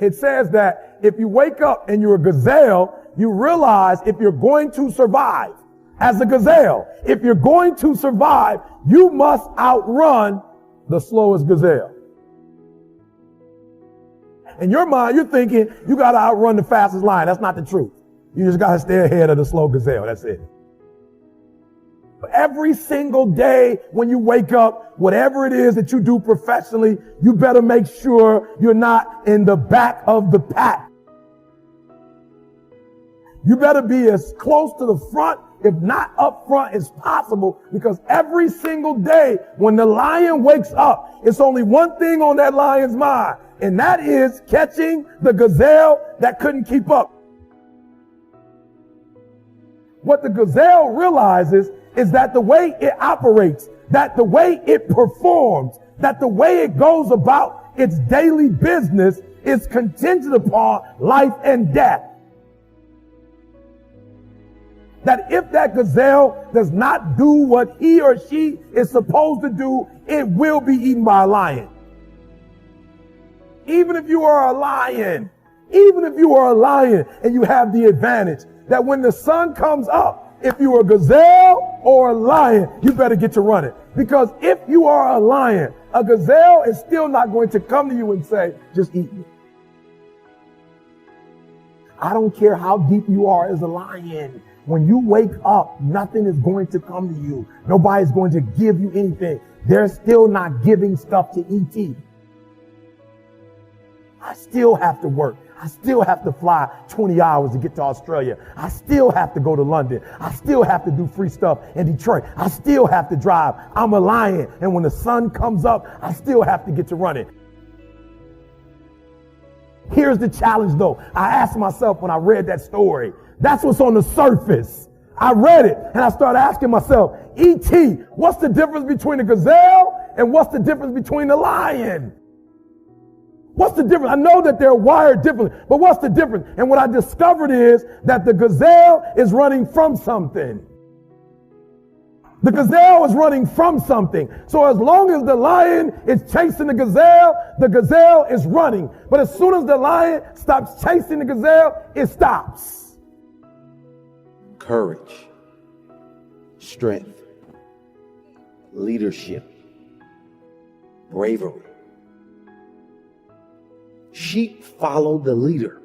It says that if you wake up and you're a gazelle, you realize if you're going to survive as a gazelle, if you're going to survive, you must outrun the slowest gazelle. In your mind, you're thinking you got to outrun the fastest lion. That's not the truth. You just got to stay ahead of the slow gazelle. That's it. But every single day when you wake up, whatever it is that you do professionally, you better make sure you're not in the back of the pack. You better be as close to the front, if not up front, as possible, because every single day when the lion wakes up, it's only one thing on that lion's mind, and that is catching the gazelle that couldn't keep up. What the gazelle realizes is that the way it operates, that the way it performs, that the way it goes about its daily business is contingent upon life and death. That if that gazelle does not do what he or she is supposed to do, it will be eaten by a lion. Even if you are a lion and you have the advantage that when the sun comes up, if you are a gazelle or a lion, you better get to running. Because if you are a lion, a gazelle is still not going to come to you and say, just eat me. I don't care how deep you are as a lion. When you wake up, nothing is going to come to you. Nobody's going to give you anything. They're still not giving stuff to ET. I still have to work. I still have to fly 20 hours to get to Australia. I still have to go to London. I still have to do free stuff in Detroit. I still have to drive. I'm a lion. And when the sun comes up, I still have to get to running. Here's the challenge though. I asked myself when I read that story, that's what's on the surface. I read it and I started asking myself, E.T., what's the difference between a gazelle and what's the difference between a lion? What's the difference? I know that they're wired differently, but what's the difference? And what I discovered is that the gazelle is running from something. The gazelle is running from something. So as long as the lion is chasing the gazelle is running. But as soon as the lion stops chasing the gazelle, it stops. Courage, strength, leadership, bravery. Sheep follow the leader.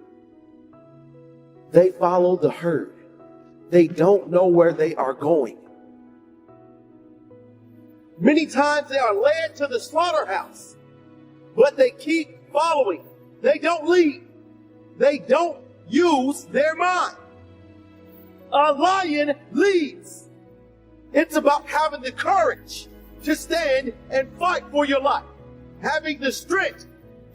They follow the herd. They don't know where they are going. Many times they are led to the slaughterhouse, but they keep following. They don't lead. They don't use their mind. A lion leads. It's about having the courage to stand and fight for your life. Having the strength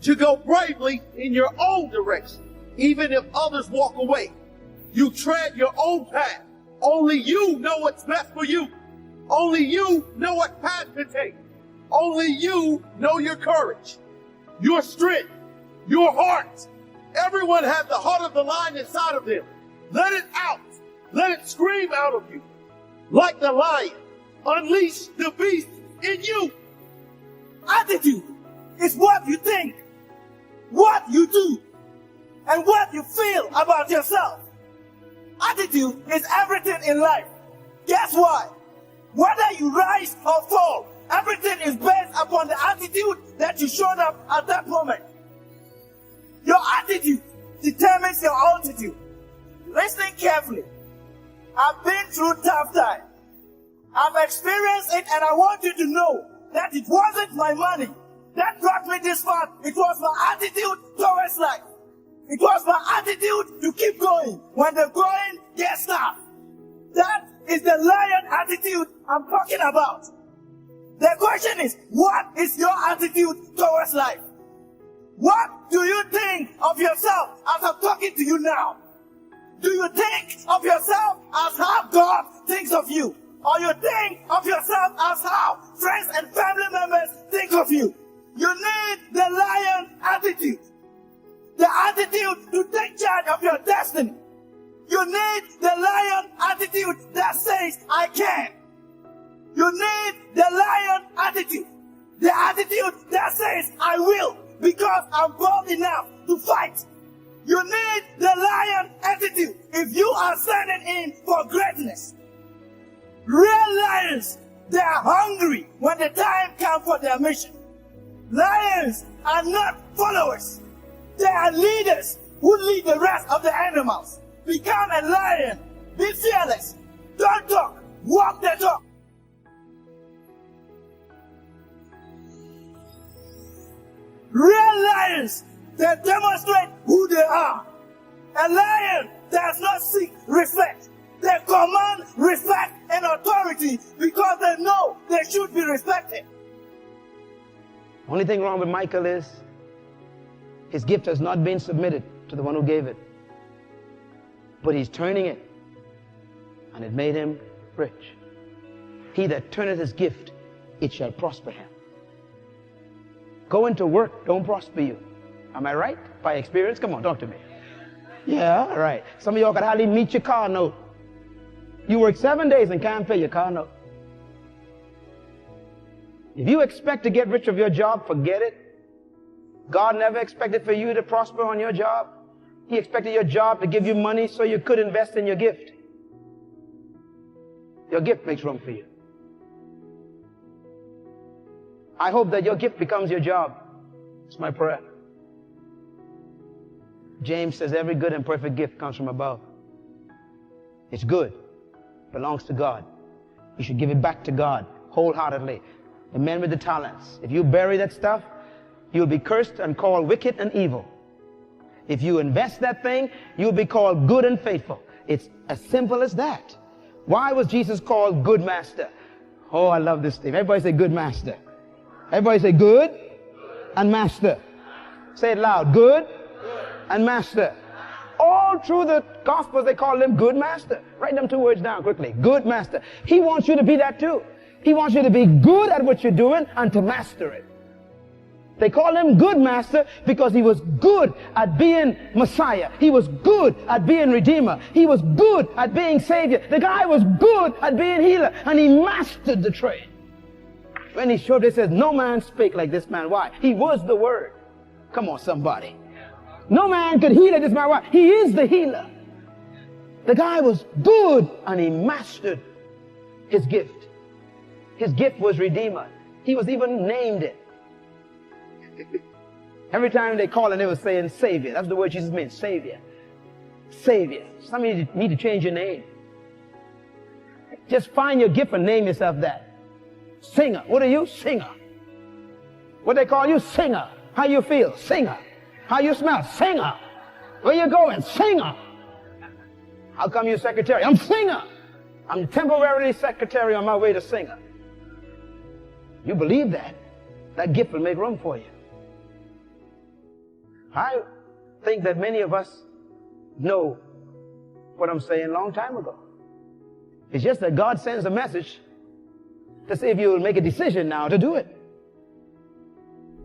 to go bravely in your own direction, even if others walk away. You tread your own path. Only you know what's best for you. Only you know what path to take. Only you know your courage, your strength, your heart. Everyone has the heart of the lion inside of them. Let it out. Let it scream out of you. Like the lion, unleash the beast in you. Attitude is what you think, what you do, and what you feel about yourself. Attitude is everything in life. Guess why? Whether you rise or fall, everything is based upon the attitude that you showed up at that moment. Your attitude determines your altitude. Listen carefully. I've been through tough times. I've experienced it, and I want you to know that it wasn't my money that brought me this far. It was my attitude towards life. It was my attitude to keep going when the going gets tough. That is the lion attitude I'm talking about. The question is, what is your attitude towards life? What do you think of yourself as I'm talking to you now? Do you think of yourself as how God thinks of you? Or you think of yourself as how friends and family members think of you? You need the lion attitude. The attitude to take charge of your destiny. You need the lion attitude that says, I can. You need the lion attitude. The attitude that says, I will. because I'm bold enough to fight. You need the lion attitude if you are standing in for greatness. Real lions, they are hungry when the time comes for their mission. Lions are not followers. They are leaders who lead the rest of the animals. Become a lion. Be fearless. Don't talk. Walk the talk. Real lions, they demonstrate who they are. A lion does not seek respect. They command respect and authority because they know they should be respected. Only thing wrong with Michael is his gift has not been submitted to the one who gave it. But he's turning it, and it made him rich. He that turneth his gift, it shall prosper him. Going to work don't prosper you. Am I right? By experience? Come on, talk to me. Yeah, all right. Some of y'all can hardly meet your car note. You work 7 days and can't pay your car note. If you expect to get rich of your job, forget it. God never expected for you to prosper on your job. He expected your job to give you money so you could invest in your gift. Your gift makes room for you. I hope that your gift becomes your job. It's my prayer. James says every good and perfect gift comes from above. It's good. Belongs to God. You should give it back to God wholeheartedly. The man with the talents. If you bury that stuff, you'll be cursed and called wicked and evil. If you invest that thing, you'll be called good and faithful. It's as simple as that. Why was Jesus called good master? Oh, I love this thing. Everybody say good master. Everybody say good and master. Say it loud. Good and master. All through the Gospels, they call him good master. Write them two words down quickly. Good master. He wants you to be that too. He wants you to be good at what you're doing and to master it. They call him good master because he was good at being Messiah. He was good at being Redeemer. He was good at being Savior. The guy was good at being healer, and he mastered the trade. When he showed, it says, no man spake like this man. Why? He was the Word. Come on, somebody. No man could heal like this man. Why? He is the healer. The guy was good, and he mastered his gift. His gift was Redeemer. He was even named it. Every time they call him, they were saying Savior. That's the word Jesus meant, Savior. Savior. Some of you need to change your name. Just find your gift and name yourself that. Singer. What are you? Singer. What they call you? Singer. How you feel? Singer. How you smell? Singer. Where you going? Singer. How come you secretary? I'm singer. I'm temporarily secretary on my way to singer. You believe that? That gift will make room for you. I think that many of us know what I'm saying a long time ago. It's just that God sends a message to see if you will make a decision now to do it.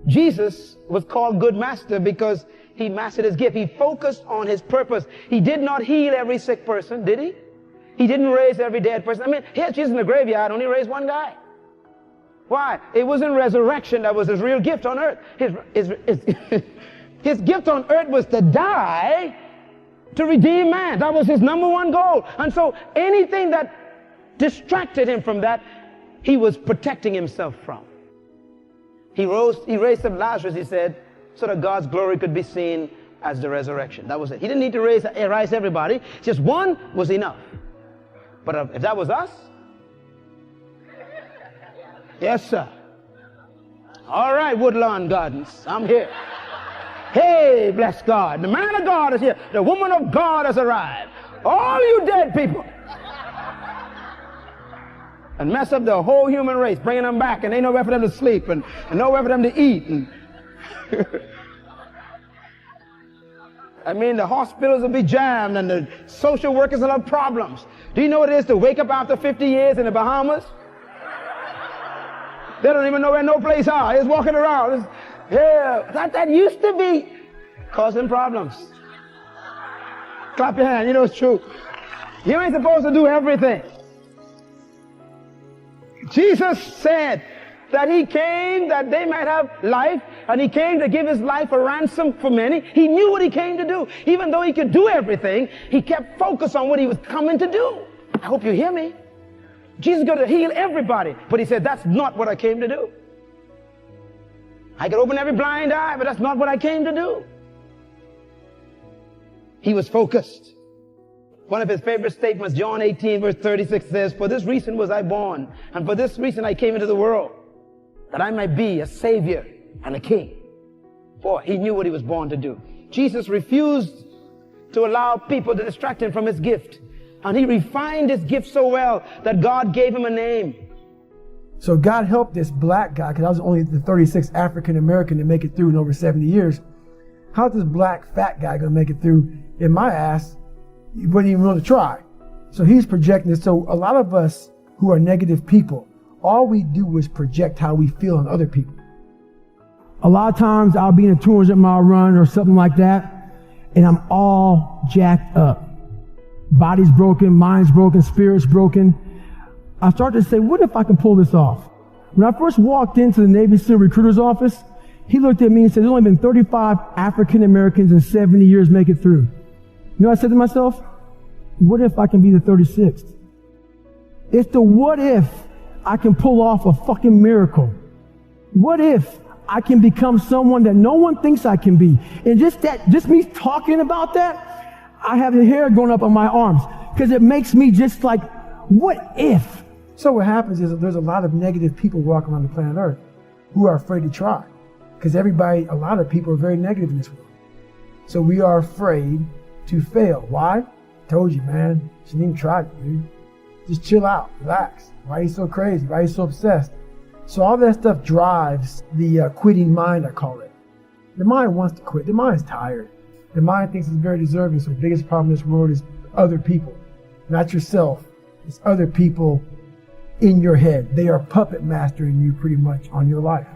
Jesus was called good master because he mastered his gift. He focused on his purpose. He did not heal every sick person, did he? He didn't raise every dead person. I mean, here Jesus in the graveyard only raised one guy. Why? It wasn't resurrection that was his real gift on earth. His gift on earth was to die to redeem man. That was his number one goal. And so anything that distracted him from that, he was protecting himself from. He raised up Lazarus, he said, so that God's glory could be seen as the resurrection. That was it. He didn't need to rise everybody. Just one was enough. But if that was us, yes, sir. All right, Woodlawn Gardens, I'm here. Hey, bless God. The man of God is here. The woman of God has arrived. All you dead people. And mess up the whole human race, bringing them back, and ain't nowhere for them to sleep, and nowhere for them to eat. And I mean, the hospitals will be jammed, and the social workers will have problems. Do you know what it is to wake up after 50 years in the Bahamas? They don't even know where no place are. They're just walking around. Yeah, that used to be causing problems. Clap your hand, you know it's true. You ain't supposed to do everything. Jesus said, that he came that they might have life, and he came to give his life a ransom for many. He knew what he came to do. Even though he could do everything, he kept focused on what he was coming to do. I hope you hear me. Jesus is going to heal everybody, but he said, that's not what I came to do. I could open every blind eye, but that's not what I came to do. He was focused. One of his favorite statements, John 18, verse 36 says, for this reason was I born, and for this reason I came into the world, that I might be a savior and a king. For he knew what he was born to do. Jesus refused to allow people to distract him from his gift. And he refined his gift so well that God gave him a name. So God helped this black guy, because I was only the 36th African American to make it through in over 70 years. How's this black fat guy going to make it through in my ass? He wouldn't even want to try. So he's projecting this. So a lot of us who are negative people, all we do is project how we feel on other people. A lot of times I'll be in a 200-mile run or something like that, and I'm all jacked up. Body's broken, mind's broken, spirit's broken. I start to say, what if I can pull this off? When I first walked into the Navy SEAL recruiter's office, he looked at me and said, there's only been 35 African Americans in 70 years make it through. You know what I said to myself? What if I can be the 36th? It's the what if I can pull off a fucking miracle. What if I can become someone that no one thinks I can be? And just me talking about that, I have the hair going up on my arms because it makes me just like, what if? So what happens is there's a lot of negative people walking around the planet Earth who are afraid to try. Because a lot of people are very negative in this world. So we are afraid to fail. Why? Told you, man. Shouldn't even try it, dude. Just chill out, relax. Why are you so crazy? Why are you so obsessed? So all that stuff drives the quitting mind, I call it. The mind wants to quit. The mind's tired. The mind thinks it's very deserving. So the biggest problem in this world is other people, not yourself. It's other people in your head. They are puppet mastering you pretty much on your life.